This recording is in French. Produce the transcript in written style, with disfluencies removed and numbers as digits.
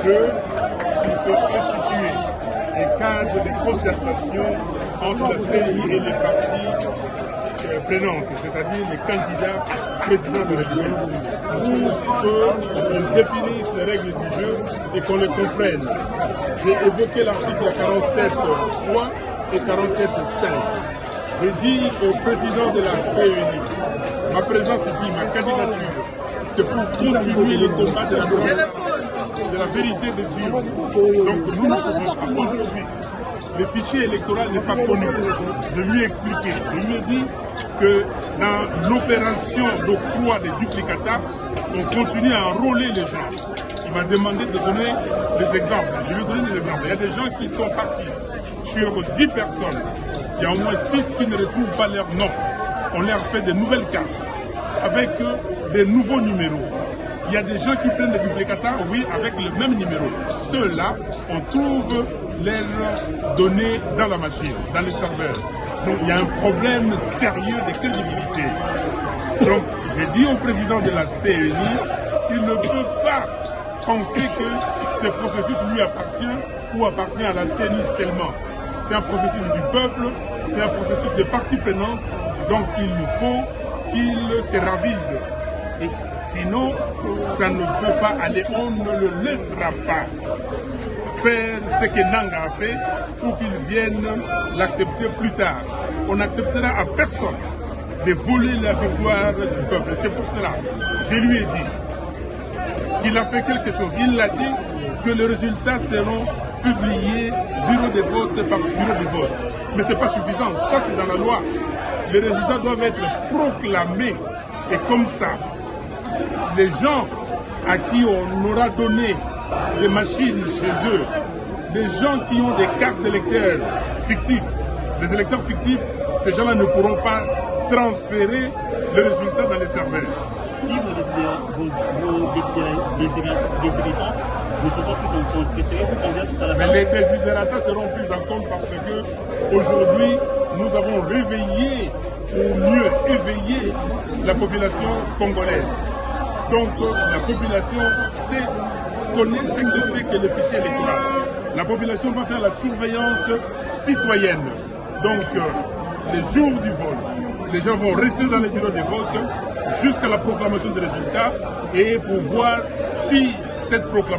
qu'il faut instituer un cadre de concertation entre la CENI et les partis prenantes, c'est-à-dire les candidats présidents de la République, pour qu'on définisse les règles du jeu et qu'on les comprenne. J'ai évoqué l'article 47.3 et 47.5. J'ai dit au président de la CENI, ma présence ici, ma candidature, c'est pour continuer le combat de la vérité des urnes. Donc nous ne savons pas aujourd'hui. Le fichier électoral n'est pas connu. Je lui ai expliqué, je lui ai dit que dans l'opération d'octroi des duplicata, on continue à enrôler les gens. Il m'a demandé de donner des exemples. Je lui ai donné des exemples. Il y a des gens qui sont partis sur 10 personnes. Il y a au moins 6 qui ne retrouvent pas leur nom. On leur fait de nouvelles cartes avec des nouveaux numéros. Il y a des gens qui prennent des duplicata, oui, avec le même numéro. Ceux-là, on trouve leurs données dans la machine, dans les serveurs. Donc il y a un problème sérieux de crédibilité. Donc j'ai dit au président de la CENI, il ne peut pas penser que ce processus lui appartient ou appartient à la CENI seulement. C'est un processus du peuple, c'est un processus de parties prenantes, donc il nous faut qu'il se ravise. Et sinon, ça ne peut pas aller, on ne le laissera pas faire ce que Nanga a fait pour qu'il vienne l'accepter plus tard. On n'acceptera à personne de voler la victoire du peuple. C'est pour cela que je lui ai dit qu'il a fait quelque chose. Il a dit que les résultats seront publiés bureau de vote par bureau de vote. Mais ce n'est pas suffisant, ça c'est dans la loi. Les résultats doivent être proclamés et comme ça, les gens à qui on aura donné des machines chez eux, des gens qui ont des cartes d'électeurs fictifs, des électeurs fictifs, ces gens-là ne pourront pas transférer les résultats dans les serveurs. Si vos désidérata ne sont pas pris en compte, resterez-vous candidat tout à la fin? Mais les désidératas seront pris en compte parce que aujourd'hui, nous avons réveillé, ou mieux éveillé, la population congolaise. Donc la population connaît ce que c'est que le fichier électoral. La population va faire la surveillance citoyenne. Donc les jours du vote, les gens vont rester dans les bureaux de vote jusqu'à la proclamation des résultats et pour voir si cette proclamation